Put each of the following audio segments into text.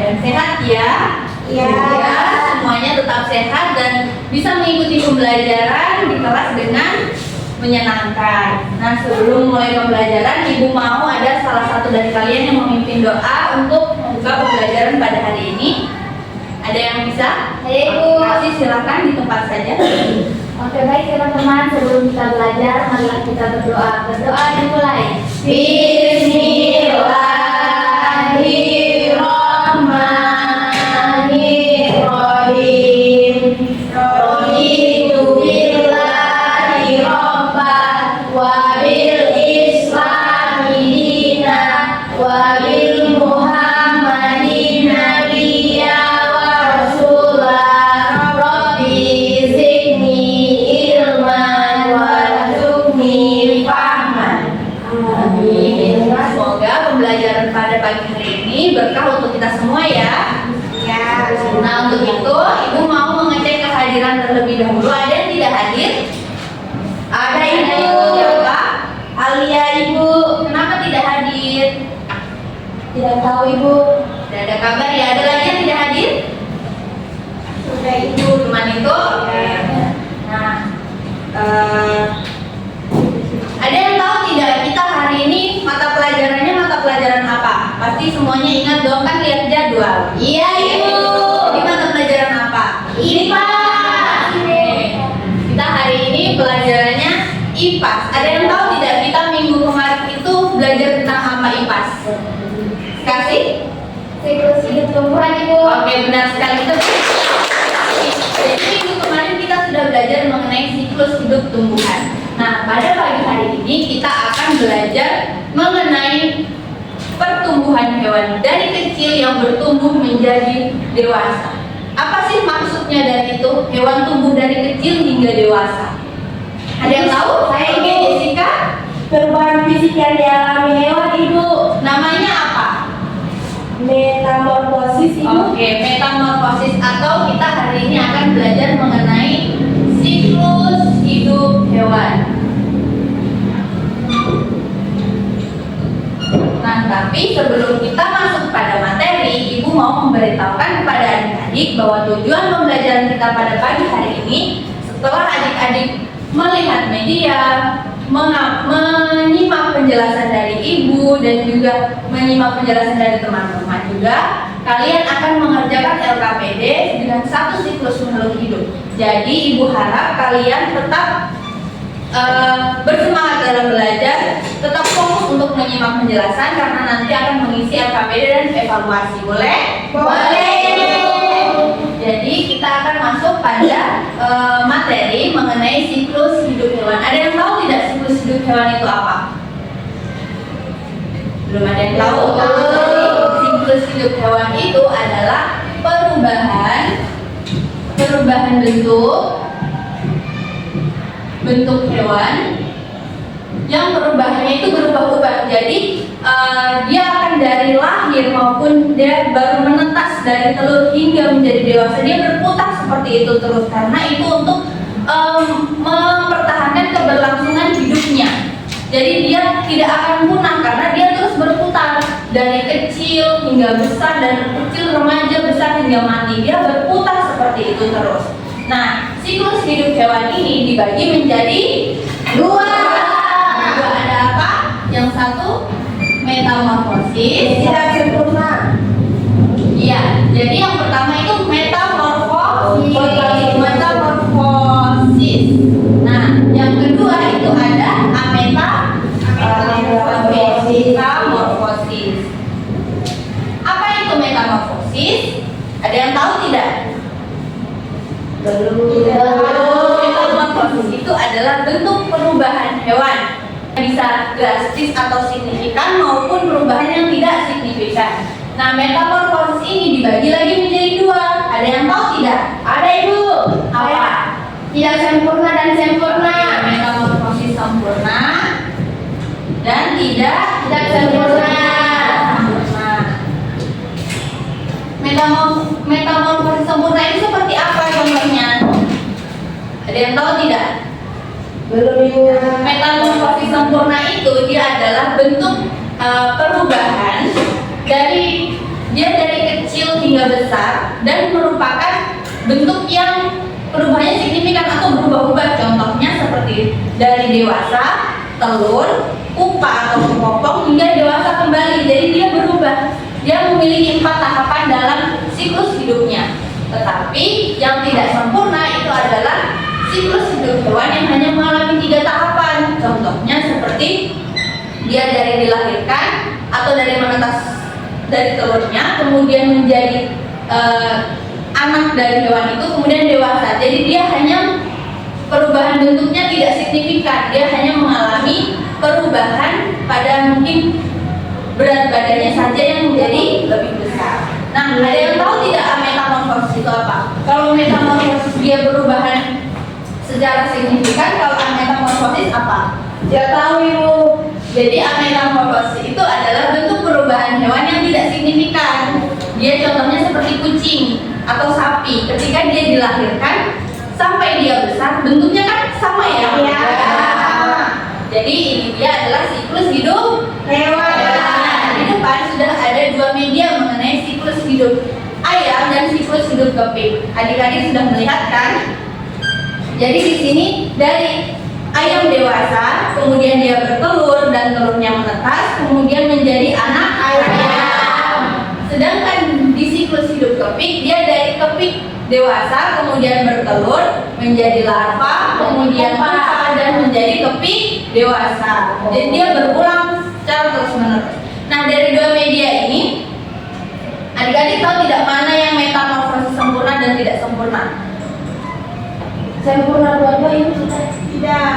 keadaan sehat ya. Iya. Ya, semuanya tetap sehat dan bisa mengikuti pembelajaran di kelas dengan menyenangkan. Nah, sebelum mulai pembelajaran, Ibu mau ada salah satu dari kalian yang memimpin doa untuk membuka pembelajaran pada hari ini. Ada yang bisa? Ayo, Ibu. Kasih silakan di tempat saja. Oke, baik teman-teman, sebelum kita belajar, marilah kita berdoa. Berdoa dimulai. Bismillahirrahmanirrahim. Raditu billahi robban wa bil islami dinan wa bil muhammadin nabiyya wa rasulah. Rabbi zidni ilman warzuqni fahman. Amin. Semoga pembelajaran pada pagi hari ini berkah untuk kita semua ya. Ya. Nah, untuk itu Ibu mau mengecek kehadiran terlebih dahulu. Ada yang tidak hadir? Ada, Ibu. Siapa? Alia, Ibu. Kenapa tidak hadir? Tidak tahu, Ibu. Tidak ada kabar ya. Ada lagi yang tidak hadir? Sudah, Ibu. Cuman itu? Oke. Nah, ada yang tahu tidak kita hari ini mata pelajarannya mata pelajaran apa? Pasti semuanya ingat dong, kan lihat jadwal. Iya, Ibu. Ini mata pelajaran apa? IPA. Oke. Kita hari ini pelajarannya IPAS. Ada yang tahu tidak kita minggu kemarin itu belajar tentang apa IPAS? Kasih? Siklus hidup tumbuhan, Ibu. Oke, benar sekali. Jadi minggu kemarin kita sudah belajar mengenai siklus hidup tumbuhan. Nah, pada pagi hari ini kita akan belajar mengenai pertumbuhan hewan dari kecil yang bertumbuh menjadi dewasa. Apa sih maksudnya dari itu? Hewan tumbuh dari kecil hingga dewasa. Ada yang tahu? Saya, Oke, Ibu. Jessica. Perubahan fisik yang dialami hewan, Ibu. Namanya apa? Metamorfosis, Ibu. Oke, metamorfosis atau kita hari ini akan belajar mengenai siklus hidup hewan. Nah, tapi sebelum kita masuk pada materi, Ibu mau memberitahukan kepada adik-adik bahwa tujuan pembelajaran kita pada pagi hari ini, setelah adik-adik melihat media, menyimak penjelasan dari Ibu dan juga menyimak penjelasan dari teman-teman juga, kalian akan mengerjakan LKPD dengan satu siklus makhluk hidup. Jadi Ibu harap kalian tetap bersemangat dalam belajar, tetap fokus untuk menyimak penjelasan karena nanti akan mengisi LKPD dan evaluasi. Boleh? Boleh. Jadi kita akan masuk pada materi mengenai siklus hidup hewan. Ada yang tahu tidak siklus hidup hewan itu apa? Belum ada yang tahu. Jadi, siklus hidup hewan itu adalah perubahan bentuk hewan yang perubahannya itu berubah-ubah. Jadi dia akan dari lahir maupun dia baru menetas dari telur hingga menjadi dewasa, dia berputar seperti itu terus karena itu untuk mempertahankan keberlangsungan hidupnya. Jadi dia tidak akan punah karena dia terus berputar dari kecil hingga besar, dan kecil, remaja, besar hingga mati. Dia berputar seperti itu terus. Nah, siklus hidup hewan ini dibagi menjadi dua. Ada apa? Yang satu metamorfosis. Tidak sempurna. Iya, jadi yang pertama itu metamorfosis. Nah, yang kedua itu ada metamorfosis. Apa itu metamorfosis? Ada yang tahu tidak? Belum. Metamorfosis itu adalah bentuk perubahan hewan, bisa drastis atau signifikan maupun perubahan yang tidak signifikan. Nah, metamorfosis ini dibagi lagi menjadi dua. Ada yang tahu tidak? Ada, Ibu. Apa? Tidak sempurna dan sempurna. Metamorfosis sempurna dan tidak sempurna. Metamorfosis sempurna itu seperti apa contohnya? Ada yang tahu tidak? Belum, Ibu. Metamorfosis sempurna itu dia adalah bentuk perubahan dari dia dari kecil hingga besar dan merupakan bentuk yang perubahannya signifikan atau berubah-ubah. Contohnya seperti dari dewasa, telur, pupa atau popong hingga dewasa kembali. Jadi dia berubah. Dia memiliki 4 tahapan dalam siklus hidupnya. Tetapi yang tidak sempurna itu adalah siklus hidup hewan yang hanya mengalami 3 tahapan. Contohnya seperti dia dari dilahirkan atau dari menetas dari telurnya, kemudian menjadi anak dari hewan itu, kemudian dewasa. Jadi dia hanya perubahan bentuknya tidak signifikan, dia hanya mengalami perubahan pada mungkin berat badannya saja yang menjadi lebih besar. Nah, ada yang tahu tidak metamorfosis itu apa? Kalau metamorfosis dia perubahan secara signifikan, kalau ametamorfosis apa? Tidak tahu Ibu. Jadi ametamorfosis itu adalah bentuk perubahan hewan yang tidak signifikan. Dia contohnya seperti kucing atau sapi. Ketika dia dilahirkan sampai dia besar, bentuknya kan sama ya? Iya. Jadi ini dia adalah siklus hidup hewan. Di depan sudah ada 2 media mengenai siklus hidup ayam dan siklus hidup kepik. Adik-adik sudah melihat kan? Jadi di sini dari ayam dewasa, kemudian dia bertelur dan telurnya menetas, kemudian menjadi anak ayam. Sedangkan di siklus hidup kepik, dia dari kepik dewasa, kemudian bertelur, menjadi larva, kemudian pupa dan menjadi kepik dewasa. Jadi dia berulang secara terus-menerus. Nah, dari 2 media ini, adik-adik tahu tidak mana yang metamorfosis sempurna dan tidak sempurna? Sempurna dua-dua Ibu Tidak.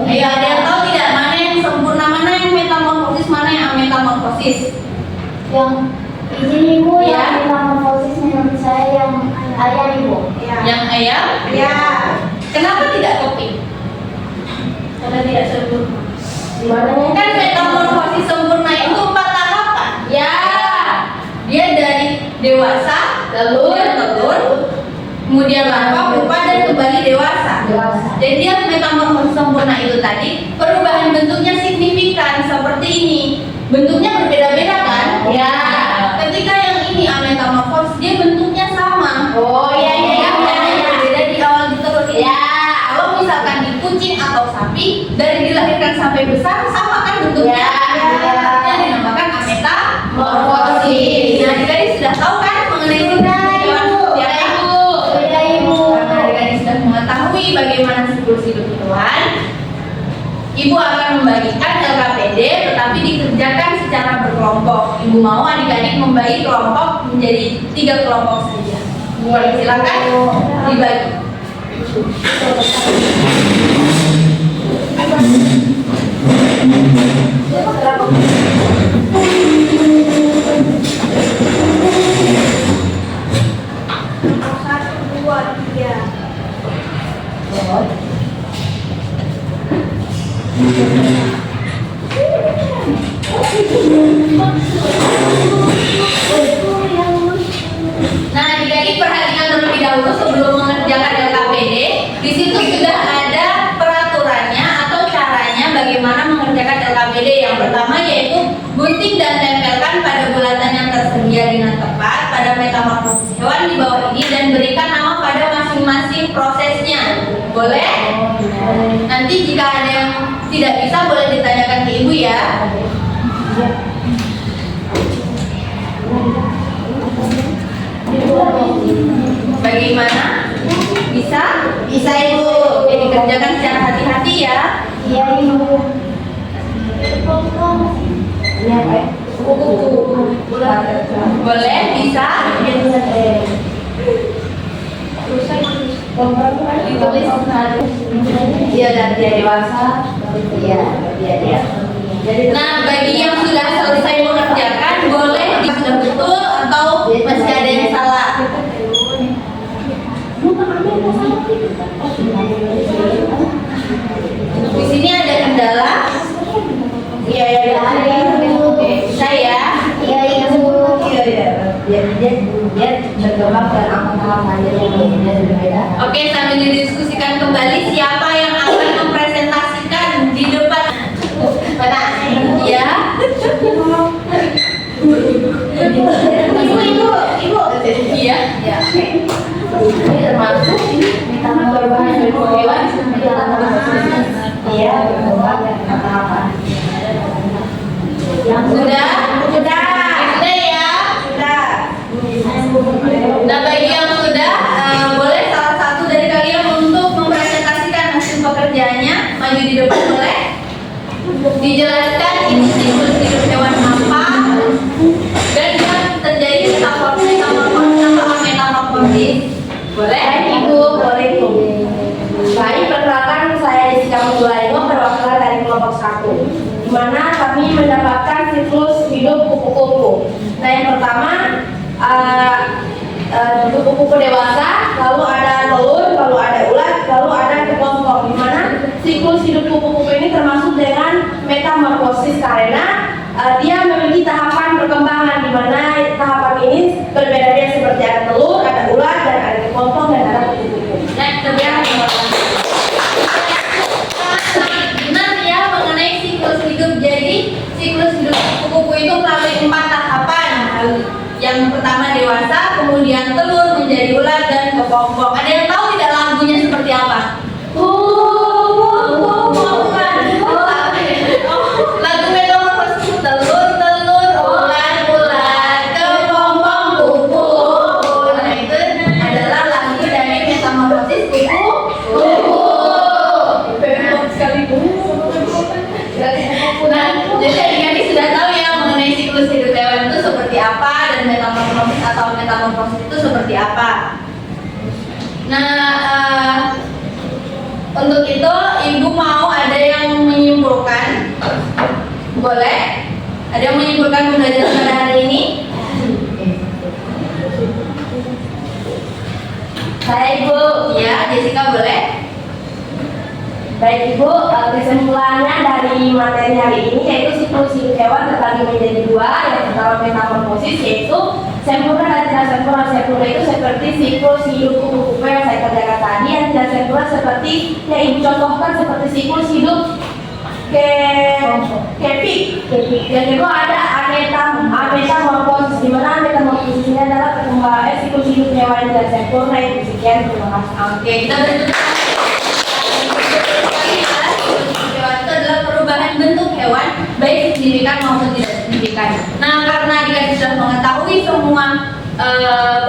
Ayo, ada yang tahu tidak mana yang sempurna, mana yang metamorfosis, mana yang ametamorfosis? Yang ini Ibu, Ya. yang metamorfosis menurut saya yang ayam Ibu. Yang ayam? Ya. Kenapa tidak kepik? Karena tidak sempurna. Gimana? Kan metamorfosis sempurna itu 4 tahapan. Ya. Dia dari dewasa, telur, kemudian larva, pupa dan kembali dewasa. Jadi dia metamorfosis sempurna itu tadi perubahan bentuknya signifikan seperti ini. Bentuknya berbeda-beda kan? Ya. Ketika yang ini ametamorfosis dia bentuknya sama. Oh iya iya iya. Berbeda di awal di telur ini. Ya. Kalau misalkan di kucing atau sapi dari dilahirkan sampai besar sama kan bentuknya? Ya. Yang dinamakan ametamorfosis. Nah, adik-adik sudah tahu kan mengenai Sudah, hewan Ibu. ya kan? Sudah Ibu. Karena adik-adik sudah mengetahui bagaimana siklus hidup hewan, Ibu akan membagikan LKPD tetapi dikerjakan secara berkelompok. Ibu mau adik-adik membagi kelompok menjadi 3 kelompok saja. Boleh silakan dibagi. Nah, adik-adik perhatikan terlebih dahulu sebelum mengerjakan LKPD. Di situ sudah ada peraturannya atau caranya bagaimana mengerjakan LKPD. Yang pertama yaitu gunting dan tempelkan pada bulatan yang tersedia dengan tepat pada metamorfosis hewan di bawah ini dan berikan nama pada masing-masing prosesnya. Boleh? Nanti jika ada yang tidak bisa boleh ditanyakan ke ibu ya. Bagaimana? Bisa? Bisa Ibu. Oke, dikerjakan secara hati-hati ya. Iya Ibu. Iya Pak. Boleh? Bisa? Ditulis. Iya dan dia dewasa. Iya dia. Nah, bagi yang sudah selesai mengerjakan boleh sudah betul atau masih ada yang salah. Di sini ada kendala. Iya ya. Oke, bisa ya. Iya Ibu. Dia berkembang dan tahapan yang berbeda. Oke, sambil didiskusikan kembali siapa yang akan mempresentasikan di depan. Mana? Ya. Ibu depan boleh dijelaskan ini siklus hidup hewan apa dan yang terjadi metamorfosis. Boleh? Ibu, boleh Ibu. Baik, perkenalkan saya Jessica Mulaino, perwakilan dari kelompok 1, di mana kami mendapatkan siklus hidup kupu-kupu. Nah, yang pertama kupu-kupu dewasa, lalu ada telur, lalu ada ulat, lalu ada kepompong. Di mana siklus hidup kupu-kupu ini termasuk dengan metamorfosis karena dia memiliki tahapan perkembangan, di mana tahapan ini berbeda-beda seperti ada telur, ada ulat, dan ada kepompong, dan ada kupu-kupu. Benar ya mengenai siklus hidup. Jadi siklus hidup kupu-kupu itu melalui 4 tahapan. Yang pertama dewasa, kemudian telur, menjadi ulat, dan kepompong. Ada yang tahu tidak lagunya seperti apa? Lagu metamorfosis telur, ulat, kepompong, kupu. Nah itu adalah lagu dari metamorfosis kupu-kupu. Nah, jadi adik-adik sudah tahu ya mengenai siklus hidup hewan itu seperti apa dan metamorfosis itu seperti apa. Nah, untuk itu ibu mau ada yang menyimpulkan? Boleh? Ada yang menyimpulkan pembelajaran pada hari ini? Saya Ibu. Ya, Jessica boleh? Baik Ibu, kesimpulannya dari materi hari ini yaitu siklus hidup hewan terbagi menjadi 2. Yang pertama metamorfosis, yaitu sempurna dan tidak sempurna. Sempurna itu seperti siklus hidup kupu-kupu yang saya kerjakan tadi. Yang tidak sempurna seperti yang Ibu contohkan seperti siklus hidup kepi. Yang kedua ada metamorfosis, di mana metamorfosis ini adalah perkembangan siklus hidup hewan yang tidak sempurna. Itu sekian, terima kasih. Oke, kita bertemu. Itu adalah perubahan bentuk hewan, baik signifikan maupun tidak signifikan. Nah, karena adik-adik sudah mengetahui semua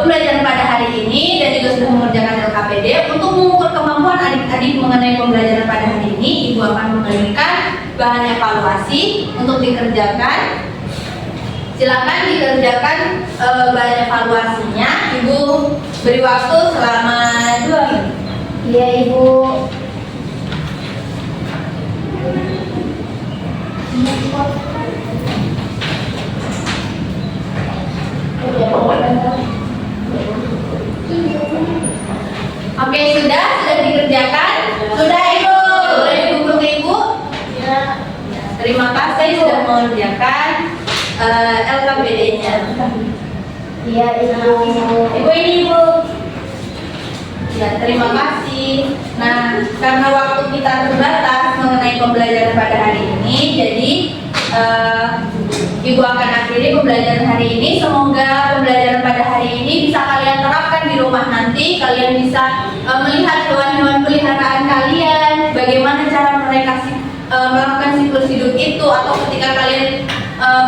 pembelajaran pada hari ini dan juga sudah mengerjakan LKPD, untuk mengukur kemampuan adik-adik mengenai pembelajaran pada hari ini, Ibu akan memberikan bahan evaluasi untuk dikerjakan. Silakan dikerjakan bahan evaluasinya. Ibu beri waktu selama 2 menit. Iya Ibu. Oke, sudah dikerjakan? Sudah Ibu? Boleh dikumpul ke Ibu? Ya. Terima kasih sudah mengerjakan LKPD-nya. Iya Ibu. Ibu ini Ibu. Ya, terima kasih. Nah, karena waktu kita terbatas mengenai pembelajaran pada hari ini, jadi Ibu akan akhiri pembelajaran hari ini. Semoga pembelajaran pada hari ini bisa kalian terapkan di rumah nanti. Kalian bisa melihat hewan-hewan peliharaan kalian, bagaimana cara mereka melakukan siklus hidup itu, atau ketika kalian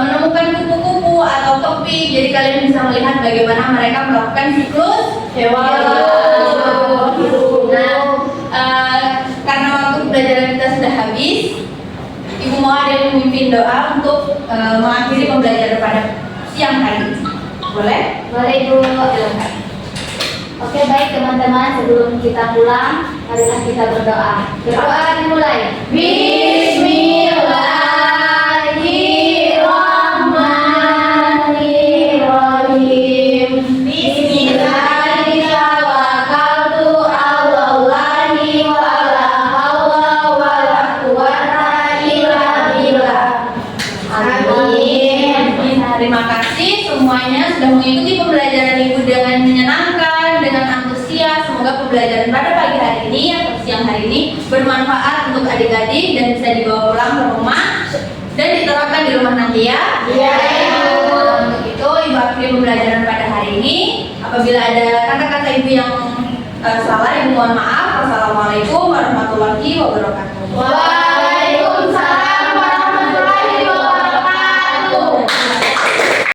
menemukan kupu-kupu atau topi, jadi kalian bisa melihat bagaimana mereka melakukan siklus hewan. Nah, karena waktu pembelajaran kita sudah habis, Ibu mau ada yang memimpin doa untuk mengakhiri pembelajaran pada siang hari ini. Boleh? Boleh Ibu. Silakan. Oke, baik teman-teman, sebelum kita pulang, marilah kita berdoa. Berdoa dimulai. Bismillahirrahmanirrahim. Bismillahirrahmanirrahim. Amin. Terima kasih semuanya sudah mengikuti pembelajaran Ibu dengan menyenangkan, dengan antusias. Semoga pembelajaran pada pagi hari ini atau siang hari ini bermanfaat untuk adik-adik dan bisa dibawa pulang ke rumah dan diterapkan di rumah nanti ya. Iya, Ibu. Untuk itu Ibu akhiri pembelajaran pada hari ini. Apabila ada kata-kata Ibu yang salah, Ibu mohon maaf. Wassalamualaikum warahmatullahi wabarakatuh.